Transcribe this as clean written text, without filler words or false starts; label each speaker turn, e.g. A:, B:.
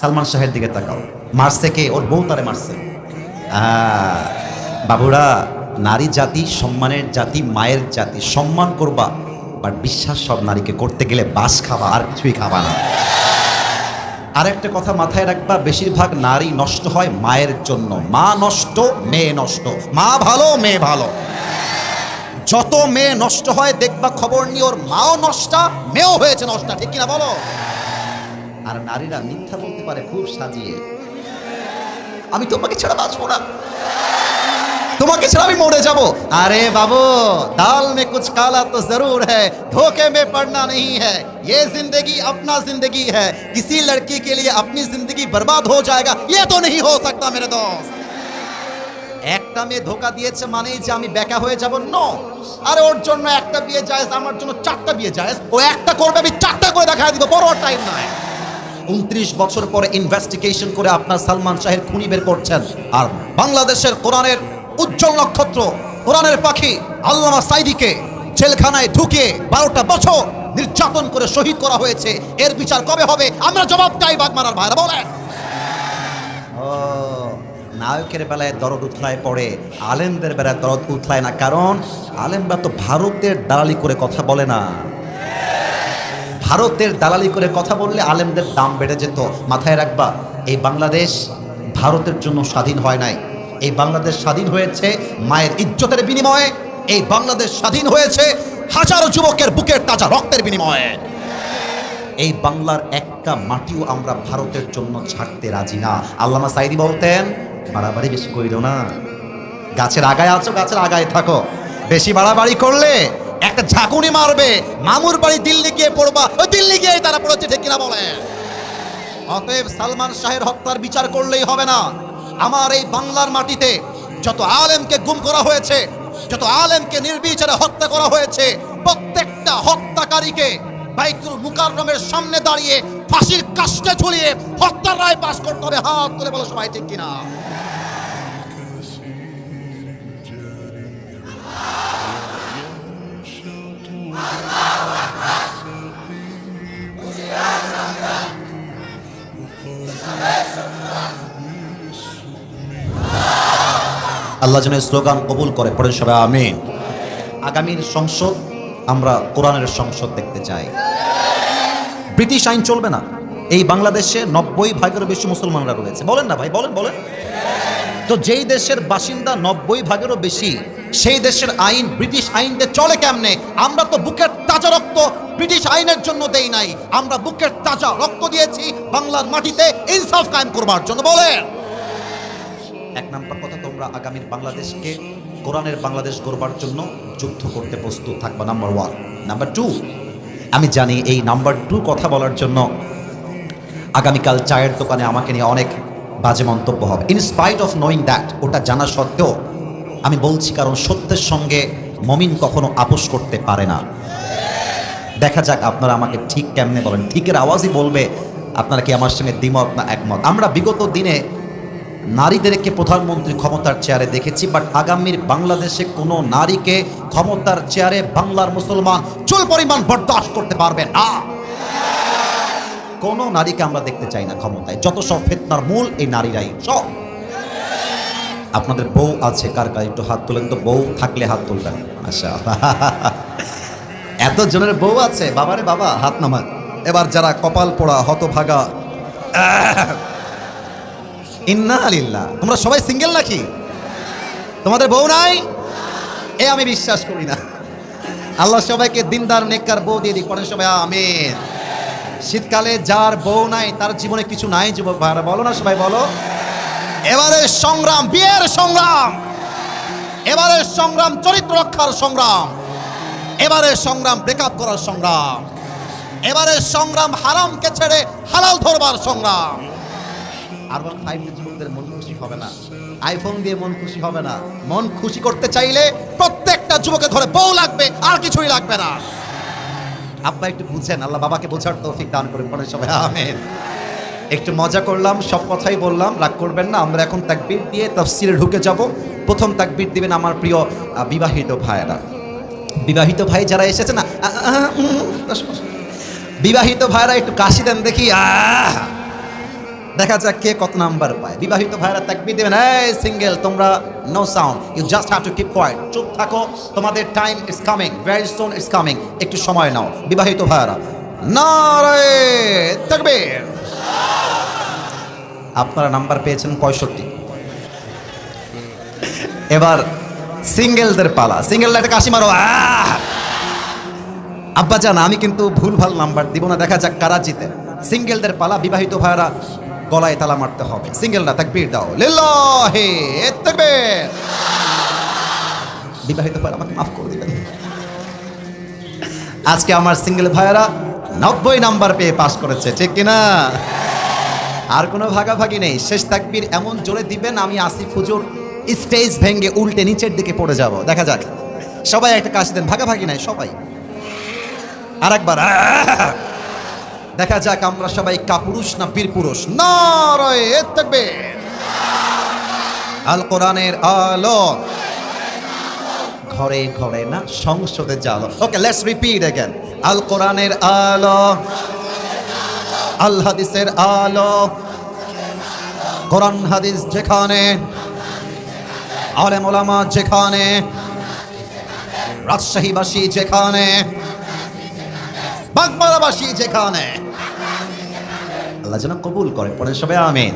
A: সালমান শাহের দিকে তাকাও, মারছে কে? ওর বউ তারে মারছে। বাবুরা, নারী জাতি সম্মানের জাতি, মায়ের জাতি, সম্মান করবা, বাট বিশ্বাস সব নারীকে করতে গেলে বাস খাবা, আর কিছুই খাবা না। আর একটা কথা মাথায় রাখবা, বেশিরভাগ নারী নষ্ট হয় মায়ের জন্য। মা নষ্ট, মেয়ে নষ্ট, মা ভালো, মেয়ে ভালো। যত মেয়ে নষ্ট হয় দেখবা খবর নিয়ে ওর মাও নষ্টা, মেয়েও হয়েছে নষ্টা, ঠিক কিনা বলো? আর নারীরা মিথ্যা বলতে পারে খুব সাজিয়ে, আমি তোমাকে ছাড়া বাঁচবো না, তোমাকে ছাড়া আমি মরে যাব। আরে বাবু, दाल में कुछ काला तो जरूर है, धोखे में पड़ना नहीं है, ये जिंदगी अपना जिंदगी है, किसी लड़की के लिए अपनी जिंदगी बर्बाद हो जाएगा ये तो नहीं हो सकता मेरे दोस्त। একটা মেয়ে ধোকা দিয়েছে মানেই যে আমি বেকা হয়ে যাব? নো। আরে ওর জন্য একটা বিয়ে জায়েজ, আমার জন্য চারটা বিয়ে জায়েজ। ও একটা করবে, আমি চারটা করে দেখায় দিব, বড় টাইম নাই। 29 বছর পরে ইনভেস্টিগেশন করে আপনার সালমান শাহের খুনি বের করছেন, আর বাংলাদেশের কোরআনের উজ্জ্বল নক্ষত্র, কোরআনের পাখি আল্লামা সাইদিকে জেলখানায় ঢুকে 12টা বছর নির্যাতন করে শহীদ করা হয়েছে। এর বিচার কবে হবে? আমরা জবাব চাই বাগমারার ভাইরা, বলেন। ও, নায়কের বেলায় দরদ উথলায় পড়ে, আলেমদের বেলায় দরদ উথলায় না, কারণ আলেমরা তো ভারতের দালালি করে কথা বলে না। ভারতের দালালি করে কথা বললে আলেমদের দাম বেড়ে যেত। মাথায় রাখবা, এই বাংলাদেশ ভারতের জন্য স্বাধীন হয় নাই। এই বাংলাদেশ স্বাধীন হয়েছে মায়ের ইজ্জতের বিনিময়ে। এই বাংলাদেশ স্বাধীন হয়েছে হাজারো যুবকের বুকের তাজা রক্তের বিনিময়ে। এই বাংলার একটা মাটিও আমরা ভারতের জন্য ছাড়তে রাজি না। আল্লামা সাইদি বলতেন, বাড়াবাড়ি বেশি কইরো না, গাছের আগায় আছো, গাছের আগায় থাকো। বেশি বাড়াবাড়ি করলে একটা ঝাঁকুনি মারবে, মামুর বাড়ি দিল্লি গিয়ে পড়বা, ওই দিল্লি গিয়ে তারা পড়েছে, ঠিক কিনা বলে? অতএব সালমান শাহের হত্যার বিচার করলেই হবে না। আমার এই বাংলার মাটিতে যত আলেমকে গুম করা হয়েছে, যত আলেমকে নির্বিচারে হত্যা করা হয়েছে, প্রত্যেকটা হত্যাকারীকে বাইতুল মুকাররমের সামনে দাঁড়িয়ে ফাঁসির কাস্টে ঝুলিয়ে হত্যার রায় পাশ করতে হবে। হাত তুলে বলো সবাই, ঠিক কিনা? আল্লাহ যেন স্লোগান কবুল করে, পড়েন সবাই আমিন। আগামীর সংসদ আমরা কোরআনের সংসদ দেখতে চাই। ব্রিটিশ আইন চলবে না। এই বাংলাদেশে 90% বেশি মুসলমানরা রয়েছে, বলেন না ভাই, বলেন বলেন। তো যেই দেশের বাসিন্দা 90%-ও বেশি, সেই দেশের আইন ব্রিটিশ আইনতে চলে কেমনে? আমরা তো বুকের তাজা রক্ত ব্রিটিশ আইনের জন্য দেই নাই, আমরা বুকের তাজা রক্ত দিয়েছি বাংলার মাটিতে ইনসাফ কায়েম করবার জন্য, বলেন। এক নাম্বার কথা, তোমরা আগামীর বাংলাদেশকে কোরআনের বাংলাদেশ গড়বার জন্য যুদ্ধ করতে প্রস্তুত থাকবা, নাম্বার 1। নাম্বার 2, আমি জানি এই নাম্বার 2 কথা বলার জন্য আগামীকাল চায়ের দোকানে আমাকে নিয়ে অনেক বাজে মন্তব্য হবে। ইনস্পাইট অফ নোয়িং দ্যাট, ওটা জানা সত্ত্বেও আমি বলছি, কারণ সত্যের সঙ্গে মমিন কখনো আপোষ করতে পারে না। দেখা যাক আপনারা আমাকে ঠিক কেমনে বলেন, ঠিকের আওয়াজই বলবে আপনারা কি আমার সঙ্গে দ্বিমত না একমত। আমরা বিগত দিনে নারীদেরকে প্রধানমন্ত্রী ক্ষমতার চেয়ারে দেখেছি, বাট আগামীর বাংলাদেশে কোনো নারীকে ক্ষমতার চেয়ারে বাংলার মুসলমান চুল পরিমাণ বরদাস্ত করতে পারবে না। কোনো নারীকে আমরা দেখতে চাই না ক্ষমতায়। যত সব ফিতনার মূল এই নারীরাই সব। আপনাদের বউ আছে কার কার? একটু হাত তোলেন তো, বউ থাকলে হাত তুলবেন। আচ্ছা, এত জনের বউ আছে, বাবারে বাবা, হাত নামান। এবার যারা কপাল পোড়া হতভাগা, ইন্না আলিল্লাহ, তোমরা সবাই সিঙ্গেল নাকি? তোমাদের বউ নাই? আমি বিশ্বাস করি না। আল্লাহ সবাইকে দিনদার নেককার বউ দিয়ে দিক, পড়েন সবাই আমিন। শীতকালে যার বউ নাই তার জীবনে কিছু নাই, যুবক ভাইরা বলো না, সবাই বলো। এবারের সংগ্রাম বিয়ের সংগ্রাম, এবারের সংগ্রাম চরিত্র রক্ষার সংগ্রাম, এবারের সংগ্রাম ব্রেকআপ করার সংগ্রাম, এবারের সংগ্রাম হারামকে ছেড়ে হালাল ধরবার সংগ্রাম। আরবান 5 যুবকদের মন খুশি হবে না, আইফোন দিয়ে মন খুশি হবে না। মন খুশি করতে চাইলে প্রত্যেকটা যুবকের ঘরে বউ লাগবে, আর কিছুই লাগবে না। আব্বা একটু বুঝেন, আল্লাহ বাবাকে বোঝার তৌফিক দান করেন, পড়ে সবাই আমিন। একটু মজা করলাম, সব কথাই বললাম, রাগ করবেন না। আমরা এখন তাকবীর দিয়ে তাফসিরে ঢুকে যাব। প্রথম তাকবীর দিবেন আমার প্রিয় বিবাহিত ভাইয়েরা। বিবাহিত ভাই যারা এসেছে না, বিবাহিত ভাইরা একটু কাশি দেন দেখি। দেখা যাক কে কত নাম্বার পায়। বিবাহিত ভাইরা তাকবীর দিবেন। এই সিঙ্গেল তোমরা no sound, you just have to keep quiet, চুপ থাকো, তোমাদের time is coming, very soon is coming, একটু সময় নাও। বিবাহিত ভাইরা নারে তাকবীর। আপনারা নাম্বার পেয়েছেন 65। এবার সিঙ্গেলদের পালা। সিঙ্গেলরা একটা কাশি মারো। আব্বা জান আমি কিন্তু ভুলভাল নাম্বার দিব না, দেখা যাক কারা জিতে। সিঙ্গেলদের পালা। বিবাহিত ভাইরা গলায় তালা মারতে হবে। সিঙ্গেলরা তাকবীর দাও, লিল্লাহি তাকবীর। বিবাহিত ভাইরা আমাকে মাফ করে দিবেন। আজকে আমার সিঙ্গেল ভাইরা 90 নাম্বার পেয়ে পাস করেছে, ঠিক কিনা? আর কোনো ভাগাভাগি নেই। শেষ তাকবীর এমন জোরে দিবেন আমি আসিফ হুজুর স্টেজ ভেঙে উল্টে নিচের দিকে পড়ে যাব। দেখা যাক। সবাই একটা কাজ দেন, ভাগাভাগি নাই সবাই। আর একবার দেখা যাক আমরা সবাই কাপুরুষ না বীর পুরুষ। নারায়ে তাকবীর। আল কোরআনের আলো ঘরে ঘরে না সংসদে জালো। Okay let's repeat again. আল কোরআনের আলো, আল হাদিসের আলো, কোরআন হাদিস যেখানে, আলেম ওলামা যেখানে, রাজশাহীবাসী যেখানে, বাগমারাবাসী যেখানে, আল্লাহ যেন কবুল করে। পড়েন সবাই আমিন।